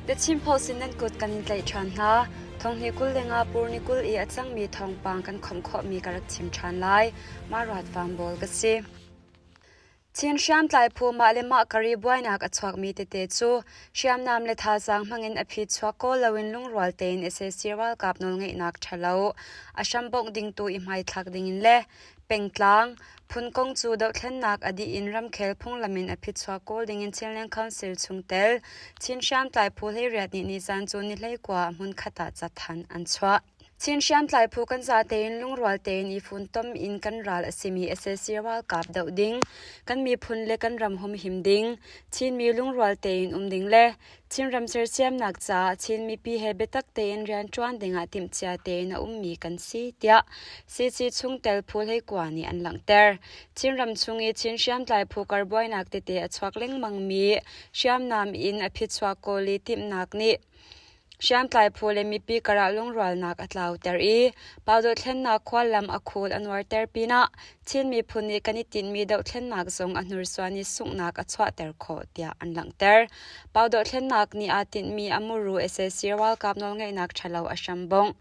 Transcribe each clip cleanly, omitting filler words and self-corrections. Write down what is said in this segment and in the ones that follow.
The chimpo sinan kut kanin tlai than na thong hi kul lenga purnikul I achang mi thong pang kan khom kho mi karak chim than lai marat fam bol ka si Chin Sham tlai phu ma le ma kari buainak achhuak mi te te chu Sham nam le tha sang mangin aphi chhuak ko lawin lung rwal tein SSC World Cup nol ngei nak thalo asham bok ding tu I mai thak ding in le pengtlang phun kong chu do thlen nak adi in ram khel phung lamin aphi chhuak ko ding in Cheleng Council chungtel Chin Sham tlai phu le riat ni san chu ni hlei kwa mun khata chathan an chwa Chin Sham tlai phu kan za tein lung rwal tein I phun tom in kan ral asimi SSC World Cup do ding kan mi phun le kan ram hom him ding chin mi lung rwal tein ding le chin ram ser siam nak cha chin mi pi he betak tein rian chuan dinga tim cha tein mi kan si tia si chung tel phul hei kwani an lang ter chin ram chungi Chin Sham tlai phu kar boy nak te te achhuak leng mang mi Sham nam in a phi chhuak ko li tim nak ni Sham tlai phu le mi pi kara lung rwal nak atlau ter I pawdo thlen nak khwal lam akhul anwar ter pina chin mi phuni kanitin mi do thlen nak zong anur swani sung nak achwa ter kho tia an lang ter pawdo thlen nak ni atin mi amuru SSC World Cup nol ngei nak thalo ashambong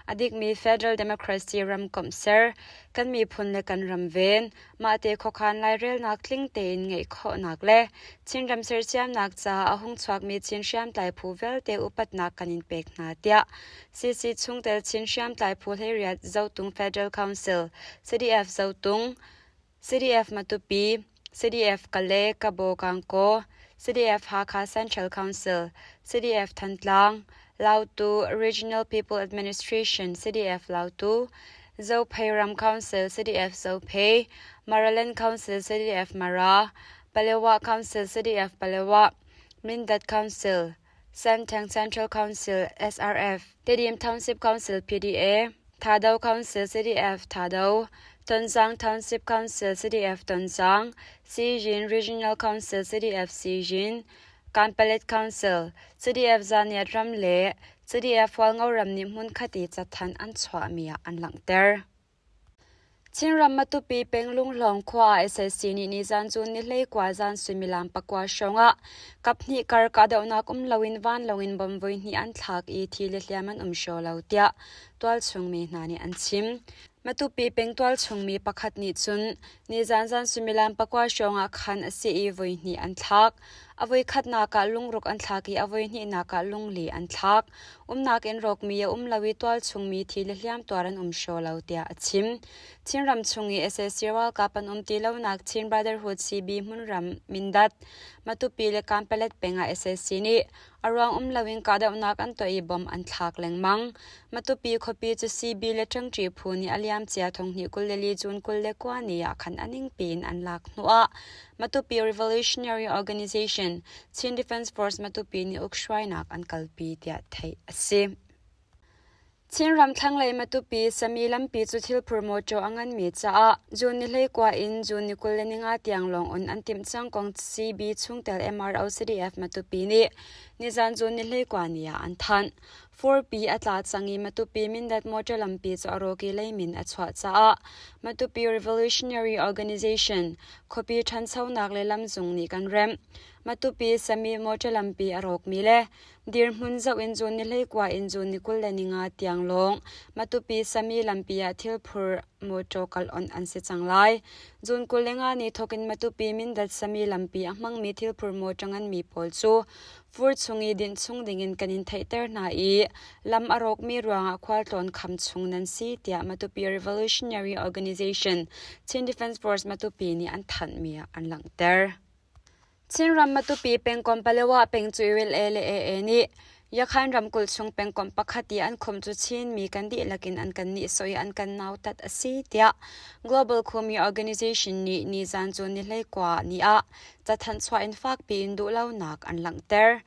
adik mi Federal Democracy ram komser kan mi phun le kan ram ven ma te khokhan lai rel nak tling tein ngei kho nak le chin ram ser siam nak cha ahung chhuak mi Chin Sham tlai phu vel te upat nak kanin pek na tia CC chungtel Chin Sham tlai phu heriat zautung Federal Council CDF zautung CDF matupi CDF kale kabo kangko CDF Hakha Central Council CDF Thantlang Lautu Regional People Administration CDF Lautu Zopeiram Council CDF Zopei Maraland Council CDF Mara Palewa Council CDF Palewa Mindat Council Santang Central Council SRF Tedium Township Council PDA Thadao Council CDF Thadao Tonzang Township Council CDF Tonzang Sijin Regional Council CDF Sijin Kampalet Council CDF Zaniat Ramle CDF Walngau Ramni Mun Khati Chathan an chwa mia an langter Chin ram matupi penglung long khwa SSC ni zan chun ni hlei kwa zan sumilam pakwa shonga kapni kar ka dauna lawin van lawin bomvoi ni an thak I thi le hliaman sho lautia twal chungmi hnani an chim matupi pengtwal chungmi pakhat ni chun ni zan sumilam pakwa shonga khan ase I voi ni an thak avoi khatna ka lungruk an thlaki avoi ni na ka lungli an thak nak en rok mi lawi twal chungmi thi le hliam twaran sho lautia achim Chin ram chungi SSC World Cup an ti lo nak Chin Brotherhood CB mun ram mindat matupi le kampalet penga SSC ni arwang lawin ka da nak an to I bom an thak lengmang matupi khopi chu CB le tangtri phuni aliam chia thong ni kul le li chun kul le kwa ni ya khan aning pin an lak nuwa matupi Revolutionary Organization Chin Defence Force matupi ni ukshwai nak an kalpi tia thai ase Chin ram thlang lai matupi sami lampi chu thil promote angan mi cha jun ni hlei kwa in jun ni kul leninga tiang long on antim chang kong CB chungtel MRO CDF matupi ni zan jun ni hlei kwa nia an than 4P atla changi matupi mindat motor lampi chu aroki leimin achwa cha matupi Revolutionary Organization khopi than chaunak le lamjung ni kan rem matupi sami motor lampi arok mi le dir mun zau in jun ni hlei kwa in jun ni kul leninga tiang long matupi sami lampia thilphur motokal on an se changlai jun kulenga ni thokin matupi mindat sami lampi amang mi thilphur motangan mi pol chu fur chungi din chung dingin kanin theiter na I lam arok mi ruanga khwal ton kham chung nan si tia matupi Revolutionary Organization Chin Defence Force matupi ni an than mi an langter Chin ram matupi pengkom palewa pengchuil ele ni yakhan ramkul chung pengkom pakhati an khom chu chin mi kan di lakin an kan ni soi an kan nau tat asi tia Global Khumi Organization ni zan chu ni hlei kwa ni a chathan chwa in fak pi in du lau nak an langter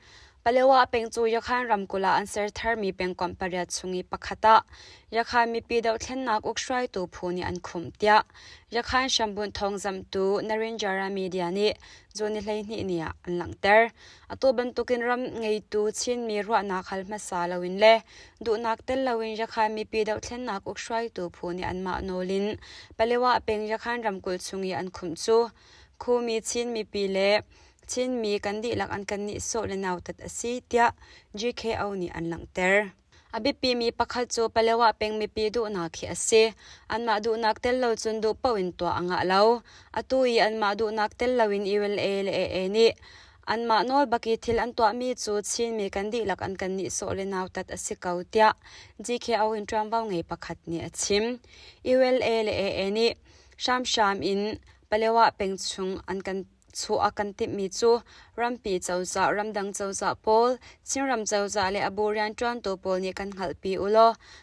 palewa pengchu yakhan ramkula an ser thar mi pengkom pariat chungi pakhata yakhan mi pi do thlen nak ukshrai tu phuni an khum tia yakhan shambun thongzam tu Narinjara Media ni zoni hlei ni nia an langter atoban tukin ram ngei tu chin mi ruwa na khal masa lawin le du nak tel lawin yakhan mi pi do thlen nak ukshrai tu phuni an ma nolin palewa peng yakhan ramkul chungi an khum chu khu mi chin mi pi le ชินมีกันดิลักอันกันนิโซเลนาวตัดอสีเตีย GK เอานี่อันหลังเตอร์อบิปีมีปักขัดจูเปเลวะเป็งมีปีดูนักเขียเสอันมาดูนักเตลเลวจุนดูปวินตัวอ่างเลวอตุยอันมาดูนักเตลเลวินอีเวลเอเลเอนี่อันมาโนลบักทิลอันตัวมีจูชินมีกันดิลักอันกันนิโซเลนาวตัดอสิเกาเตีย GK เอาอินทรัมวาวไงปักขัดนี่ชิมอีเวลเอเลเอนี่ชามอินเปเลวะเป็งชุงอันกันชูอากันติมีจูรัมปีเจ้าจ่ารัมดังเจ้าจ่าโพลชิงรัมเจ้าจ่าเลอบูเรียนจวนตัวโพลนี่กันหัลปีอุโล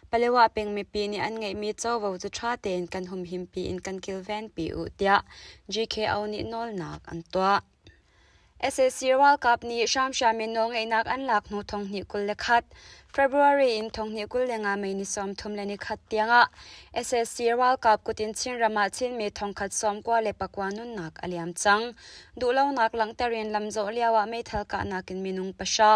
เปเลว่าเป็งมีปีนี่อันไงมีเจ้าวาวจุชาเตนกันหุมหิมปีอินกันคิลแวนปีอุเตีย GK เอานี่นอลนักอันตัว SSC World Cup นี่ชามมินงไอนักอันหลักนูทงนี่กุลเลขัด February อินทงนี่กุลเลงาไม่นิสอมทุมเลนิขัดเตียงะ SSC World Cup กุตินชินรามาชินมีทงขัดซ้อมกว่าเลปกวานุนนักอเลียมจังดูเล่านักหลังเตรียนลำโจเลียวะไม่ทัลกะนักินมินุงปะชา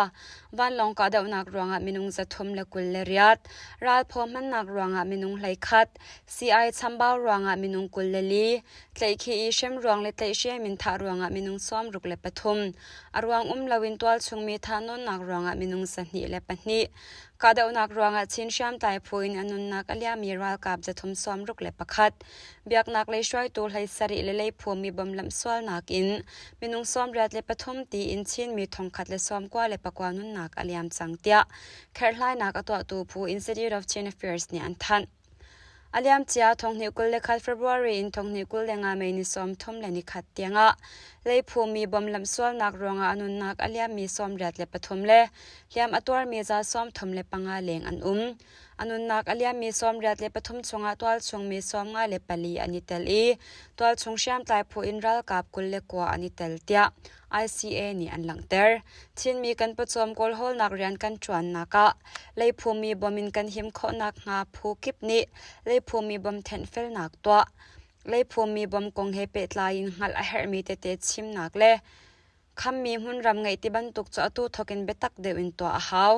วันลงกาดาวนักรวงะมินุงจะทุมเลกุลเลริยัดรัลพอมันนักรวงะมินุงไหลขัด CI ชัมบาวรวงะมินุงกุลเลลีไตคีอีเชมรวงเลไตเชียมินทารวงะมินุงซ้อมรุกเลปทุมอรวงลวินตัวชงมีทานนนักรวงะมินุงสนิเลปนิกาดาวนักรวงะชินชามไตพูอินอนุนักอเลียมีรัลกับจะทุมซ้อมรุกเลปขัดเบียกนักเลยช่วยตัวให้สริเลพูมีบำลำสวลนักอินมินุงซ้อมรัดเลปทุมตีอินชินมีทองขัดเลซ้อมกว่าเลปกวานุนนักอเลียมจังเตียแคร์ไลนักตัวตูพู Institute of Chin Affairs นี่อันทันอเลียมเจียทงนิกุลเลขัด February อินทงนิกุลเลงาไม่นิซ้อมทุมเลนิขัดเตียงะเลยพูมีบำลำสวลนักรวงอนุนักอเลียมมีซ้อมรัดเลปทุมเลเลียมอตัวมีจะซ้อมทุมเลปังอาเลงอันอนุนักอเลียมีซ้อมรัดเลปทุมชงอาตัวชงมีซ้อมงาเลปลีอันิเตลีตัวชงเชียมไตพูอินรัลกับกุลเลกัวอันิเตลเตีย ICA นี่อันหลังเตอร์ชินมีกันประจอมกอลโฮลนักเรียนกันจวนนักะเลยพูมีบอมินกันหิมข้อนักงาผู้กิบนี้เลยพูมีบอมเทนเฟลนักตัวเลยพูมีบอมกงเฮเปตลายินหัลอเฮมีเตเตชิมนักเลคำมีหุ่นรำไงที่บรรทุกจะตู้ทกินเบตักเดวินตัวหาว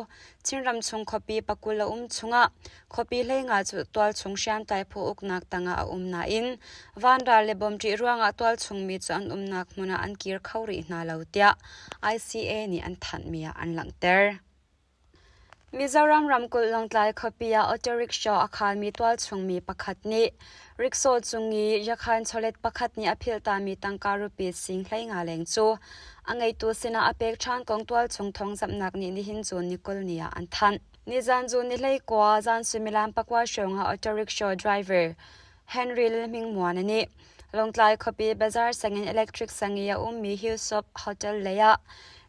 ชินรำชงคบีปักุลชงะคบีเลยงาจุตัวชงเชียมไตผู้อุกนักตังอานาอินวันราเลบอมจีรัวงาตัวชงมีจุอันนักมุนาอันกีร์เขารีนาเลวเตีย ICA นี่อันทันมีอันหลังเตอร์มิจารามรำกุลลงไลคบียาออโตริกชออาคารมีตัวชงมีปักขัดนี้ริกโซจุงงียาคานโชเลตปักขัดนี้อภิลตามีตังการุปีสิงไหลงาเลงจูอังไงตัวสินาอเปกชานกองตัวชงทองสำนักนี้นิหินจูนิกุลนี้อันทันนิจันจูนิไหลกว่าจันสุมิลามปักว่าชงหาออโตริกชอไดรเวอร์เฮนรี่ลมิงมัวนันนี่ลงไลคบีบาซาร์สังเกตอิเล็กทริกสังเกตมีฮิลซอปโฮเทลเลยะ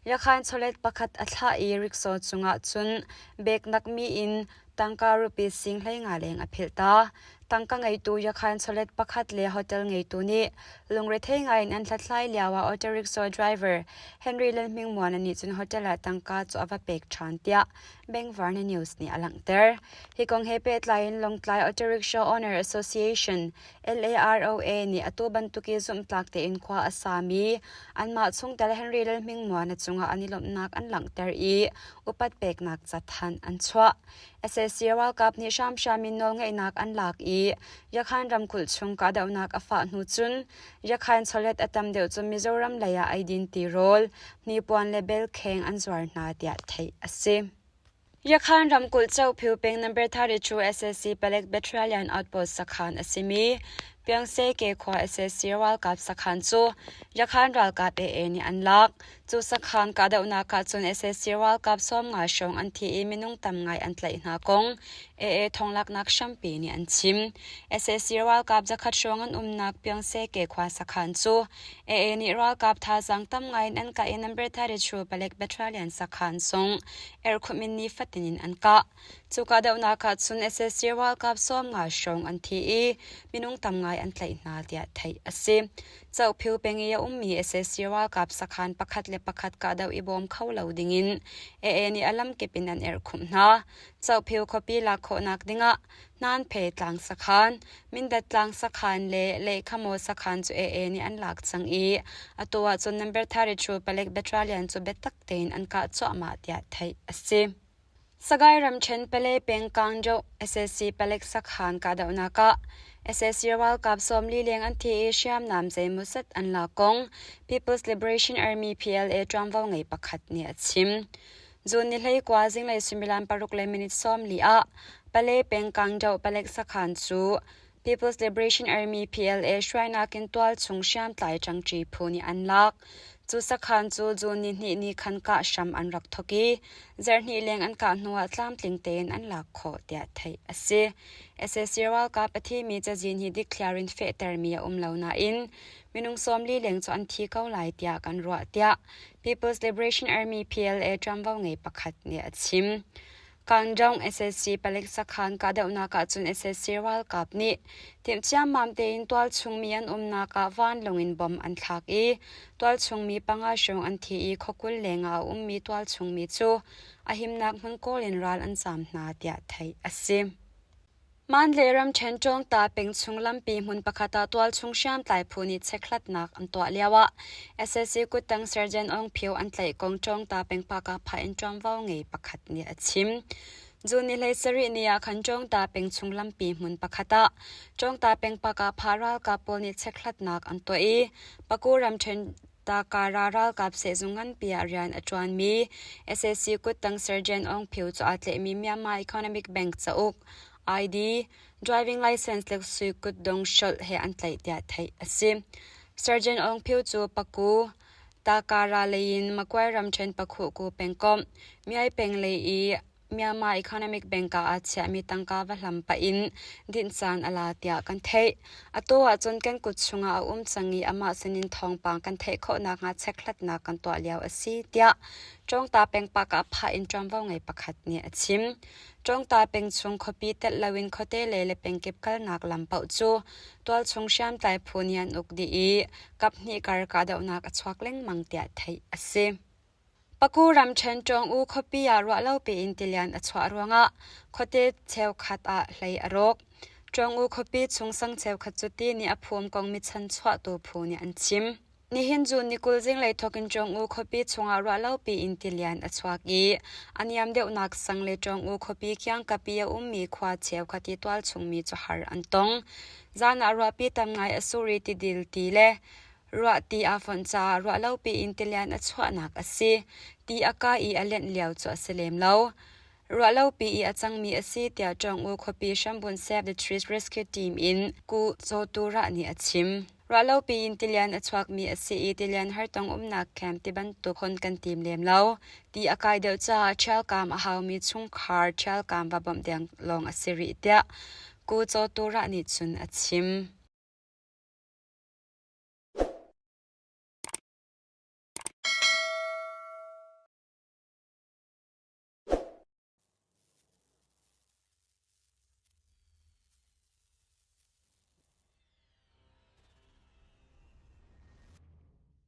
ยาคานโชเลตปักขัดอัลฮาอีริกโซจุงะจุนเบกนักมีอินตังการุปีสิงไหลงาเลงอภิลตาตังกังไงตัวยาคานโซเลตปักขัดเลโฮเทลไงตัวนี้ลงเรทไงอันทัดไล่เลียวว่าออโตริกโซไดรเวอร์เฮนรี่เลนมิงมัวนันนี่จุนโฮเทลตังกาจูอวเปกชานเตียเบงวาร์นนิวส์นี่อลังเตอร์ฮิกงเฮเปตไลน์ลงไลออโตริกโซออเนอร์แอสโซเชชัน LAROA นี่อตัวบันทุกิซุมตักเตอินควาอาสามีอันมาชงแต่เฮนรี่เลนมิงมัวนัดจุงอันนี้ลมนักอันหลังเตอร์อีอุปัตเปกนักจัดทันอันชัว SSC World Cup นี่ชามมินนงไงนักอันหลักอียาคานรำคุลชงกาดาวนักอฟาหนูจุนยาคานโซเลตอตัมเดียวจุมิโซรัมเลยาไอดินตีโรลนี่ปวนเลเบลเคงอันสวรนาเดียไทยอสิยาคานรำคุลเจ้าผิวเป็น number 32 SSC Pelek Battalion Outpost สักขันอสิมีเพียงเซเกควา SSC World Cup สักขันจูยาคานรัลกับนี่อันลักจูสักขันกาดาวนักจุน SSC World Cup ซ้อมงาชงอันที่มินุงตำไงอันไหลนากงทองลักนักชัมปีนี่อันชิม SSC World Cup จะขัดชงอันนักเพียงเซเกควาสักขันจูนี่ World Cup ท่าสังตำไงอันกะnumber 32 Pelek Battalion สักขันทรงคุมินนี่ฟัดนินอันกะจูกาดาวนักจุน SSC World Cup ซ้อมงาชงอันที่มินุงตำไงอันไหลนาเดียไทยอสิเจ้าผิวเป็นยามี SSC World Cup สักขันปักขัดเลปักขัดกาดาวอีบอมเข้าเหล่าดิ่งินนี่อลัมเก็บเป็นอันคุมนาเจ้าผิวคบีลักโคนักดิงะนานเพตลังสักขันมินดัดลังสักขันเลขโมสักขันจูนี่อันหลักจังอตัวจน number 32 Pelek Battalion จูเบตักเตนอันกะจูมาเดียไทยอสิสกายรำเชนเปเลเป็นกังโจ SSC Pelek สักขันกาดาวนัก SSC World Cup สมลีเลียงอันที่เอเชียมนามใจมุสัดอันลากง People's Liberation Army PLA จอมเว้าไงประคัดเนี่ยชิมจูนนี่เลยกว่าจิงเลยสุมิลันปารุกเลยมินิตสมลีอะปะเลเป็นกังเจ้าปะเล็กสักขันซู People's Liberation Army PLA ช่วยนักกินตัวชงเชียมไตจังจีพูนี่อันลักจูสักขันจูนนี่คันกะชัมอันรักทกีเจอนี่เลียงอันกะนัวตามติงเตนอันลักโคเดียไทยอสิSSC World Cup ที่มีจะจีนฮีดิคลารินเฟเตอร์มีเหล่านาอินมินุงสมลีเลียงจอันที่เก้าหลายเตียกันรัวเตีย People's Liberation Army PLA จอมเว้าไงประคัดเนี่ยชิมการจง SSC ปเล็กสักขันกาเดวนากาจุน SSC World Cup นี้ทีมเชียมมัมเตอินตัวชงมีอันนากาวันลงอินบอมอันทักตัวชงมีปังอาชงอันที่ขกุลเลงอามีตัวชงมีจูอาหิมนักมันโกลินรัลอันสามนาเดียไทยอสิมันเลรัมเชนจงตาเป็นชงลำปีมุนปะคตาตัวชงเชียมไตพูนิเช็คลัดนักอันตัวเลียวะ SSC กุตังเซอร์เจนองผิวอันไตกงจงตาเป็นปากาพาอินจอมเว้าไงปะคัดเนี่ยชิมจูนิเลสรินียคันจงตาเป็นชงลำปีมุนปะคตาจงตาเป็นปากาพาราลกาโปนิเช็คลัดนักอันตัวปะกูรัมเชนตาการารัลกับเซซุงันปีอารียนอจวนมี SSC กุตังเซอร์เจนองผิวจะอัตเลมีเมียมาอีโคโนมิกแบงก์จะอุกID driving license เล็กสุยกุดดงชลเฮอันไตเดียไทยอสิ Surgeon องพิวจูปะกูตาการาเลยินมะกวยรำเชนปะคุกูเป็นกอมมีไอเป็นเลยเมียมา Economic Bank กาอาเซียมีตังกาวัลลัมปะอินดินซานอลาเตียกันเทอตัวจนกันกุดชุงอาสังงีอามาสนินทองปางกันเทโคนักงาเช็คลัดนักกันตัวเลียวอสีเตียจงตาเป็นปากาพาอินจอมว่าไงประคัดเนี่ยชิมจงตาเป็นชงคอปีเตลวินโคเตเลเป็นเก็บกัลนักลำเป่าจูตัวชงเชียมไตพูนียนอุกดีกับนี่การกาดาวนักชวักเล่งมังเตียไทยอสิปกูรำเชนจงอูคปียารัวเล่าปีอินติเลียนอชวารวงะโคเตเชวขัดอะไหลอรกจงอูคปีชงสังเชวขัดจุดนี้อภวมกองมิชันชวตัวพูนีอันชิมนี่หินจูนิกุลจิงเลยทกินจงอูคปีชงอารัวเล่าปีอินติเลียนอชวากีอันยามเดียวนักสังเลยจงอูคปีเคียงกับปียมีควาเชวขัดที่ตัวชงมีจุหารอันตงจานอารัวปีตำไงอสุริติดิลตีเลรัวตีอาฟอนจารัวเล่าปีอินเตลียนอชวนักอสิตีอากาอีอเลนเลียวจัวเสเลมเล่ารัวเล่าปีอีอาจังมีอสิเตียจงอูคปีชัมบุนเซฟเดอะทรีสเรสคิวทีมอินกูโซตูระนี่อชิมรัวเล่าปีอินเตลียนอชวักมีอสิอินเตลียนฮัรตงนักแคมป์ที่บรรทุกคนกันทีมเลมเล่าตีอากาเดียวจ้าเชลกามอาหาวมีชุงคาร์เชลกามบะบอมเดียงลองอสิริเตียกูโซตูระนี่จุนอชิม